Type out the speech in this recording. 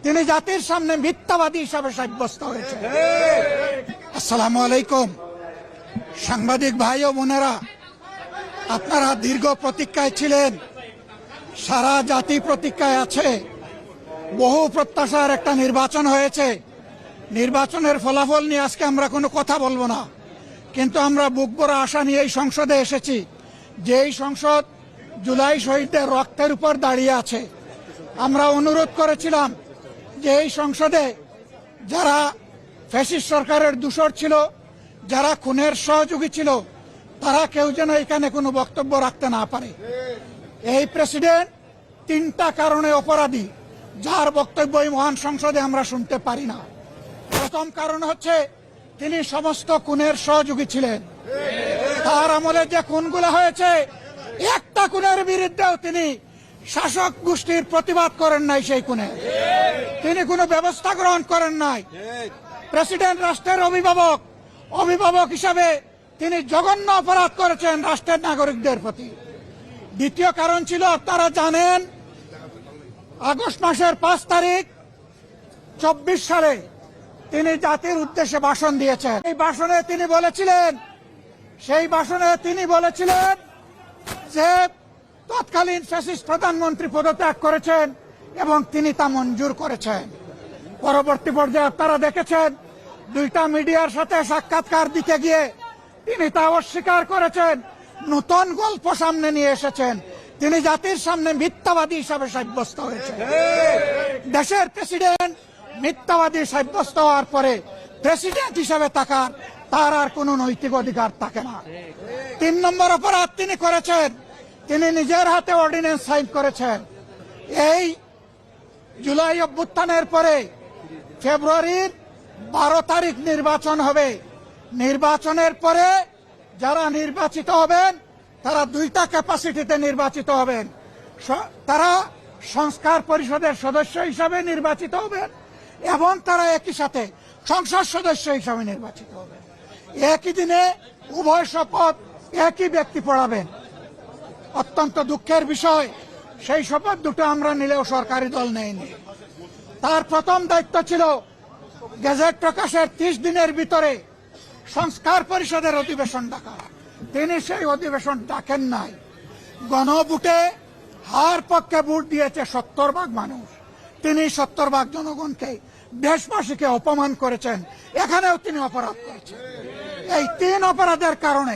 তিনি জাতির সামনে মিথ্যাবাদী হিসাবে সাব্যস্ত হয়েছে। আসসালামু আলাইকুম সাংবাদিক ভাই ও বোনেরা, আপনারা দীর্ঘ প্রতীক্ষায় ছিলেন, সারা জাতি প্রতীক্ষায় আছে। বহু প্রত্যাশার একটা নির্বাচন হয়েছে। নির্বাচনের ফলাফল নিয়ে আজকে আমরা কোনো কথা বলবো না, কিন্তু আমরা বুক ভরা আশা নিয়ে এই সংসদে এসেছি। যেই সংসদ জুলাই শহীদদের রক্তের উপর দাঁড়িয়ে আছে। আমরা অনুরোধ করেছিলাম যে এই সংসদে যারা ফ্যাসিস্ট সরকারের দূষর ছিল, যারা খুনের সহযোগী ছিল, তারা কেউ যেন এখানে কোনো বক্তব্য রাখতে না পারে। এই প্রেসিডেন্ট 3টা কারণে অপরাধী, যার বক্তব্য এই মহান সংসদে আমরা শুনতে পারি না। প্রথম কারণ হচ্ছে তিনি সমস্ত খুনের সহযোগী ছিলেন। তার আমলে যে খুনগুলো হয়েছে, একটা খুনের বিরুদ্ধেও তিনি শাসক গোষ্ঠীর প্রতিবাদ করেন নাই। সেই খুনে তিনি কোনো ব্যবস্থা গ্রহণ করেন নাই। প্রেসিডেন্ট রাষ্ট্রের অভিভাবক হিসাবে তিনি জঘন্য অপরাধ করেছেন রাষ্ট্রের নাগরিকদের প্রতি। দ্বিতীয় কারণ ছিল, আপনারা জানেন, আগস্ট মাসের 5 তারিখ 24 সালে তিনি জাতির উদ্দেশ্যে ভাষণ দিয়েছেন। এই ভাষণে তিনি বলেছিলেন যে তৎকালীন ফ্যাসিস্ট প্রধানমন্ত্রী পদত্যাগ করেছেন এবং তিনি তা মঞ্জুর করেছেন। পরবর্তী পর্যায়ে আপনারা দেখেছেন, 2টা মিডিয়ার সাথে সাক্ষাৎকার দিতে গিয়ে তিনি তা অস্বীকার করেছেন। নতুন গল্প সামনে নিয়ে এসেছেন। তিনি জাতির সামনে মিথ্যাবাদী হিসাবে সাব্যস্ত হয়েছেন। দেশের প্রেসিডেন্ট মিথ্যাবাদী সাব্যস্ত হওয়ার পরে প্রেসিডেন্ট হিসাবে তার আর কোনো নৈতিক অধিকার থাকে না। 3 নম্বর অপরাধ তিনি করেছেন, তিনি নিজের হাতে অর্ডিন্যান্স সাইন করেছেন। এই জুলাই অভ্যুত্থানের পরে ফেব্রুয়ারির 12 তারিখ নির্বাচন হবে। নির্বাচনের পরে যারা নির্বাচিত হবেন তারা 2টা ক্যাপাসিটিতে নির্বাচিত হবেন। তারা সংস্কার পরিষদের সদস্য হিসাবে নির্বাচিত হবেন এবং তারা একই সাথে সংসদ সদস্য হিসাবে নির্বাচিত হবেন। একই দিনে উভয় শপথ একই ব্যক্তি পড়াবেন। অত্যন্ত দুঃখের বিষয়, সেই শপথ দুটো আমরা নিলেও সরকারি দল নেয়নি। তার প্রথম দায়িত্ব ছিল গেজেট প্রকাশের 30 দিনের ভিতরে সংস্কার পরিষদের অধিবেশন ডাকা। তিনি সেই অধিবেশন ডাকেন নাই। গণভোটে হার পক্ষে ভোট দিয়েছে 70% মানুষ। তিনি 70% জনগণকে, দেশবাসীকে অপমান করেছেন। এখানেও তিনি অপরাধ করেছেন। এই 3 অপরাধের কারণে